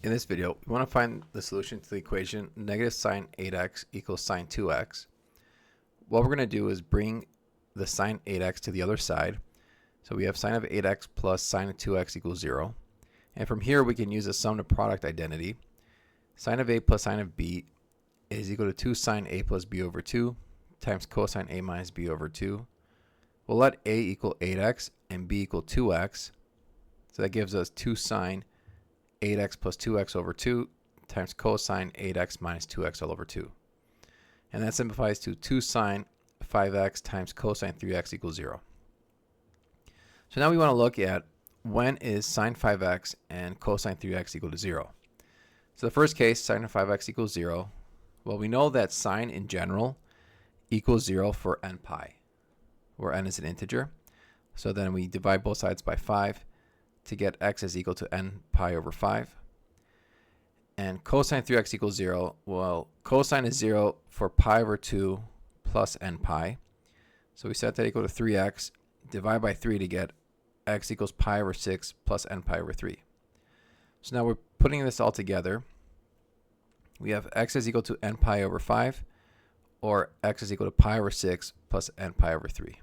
In this video, we want to find the solution to the equation negative sine 8x equals sine 2x. What we're going to do is bring the sine 8x to the other side. So we have sine of 8x plus sine of 2x equals 0. And from here, we can use a sum to product identity. Sine of a plus sine of b is equal to 2 sine a plus b over 2 times cosine a minus b over 2. We'll let a equal 8x and b equal 2x. So that gives us 2 sine 8x plus 2x over 2 times cosine 8x minus 2x all over 2. And that simplifies to 2 sine 5x times cosine 3x equals 0. So now we want to look at when is sine 5x and cosine 3x equal to 0. So the first case, sine of 5x equals 0. Well, we know that sine in general equals 0 for n pi, where n is an integer. So then we divide both sides by 5 to get x is equal to n pi over 5. And cosine 3x equals 0. Well, cosine is 0 for pi over 2 plus n pi. So we set that equal to 3x, divide by 3 to get x equals pi over 6 plus n pi over 3. So now we're putting this all together. We have x is equal to n pi over 5, or x is equal to pi over 6 plus n pi over 3.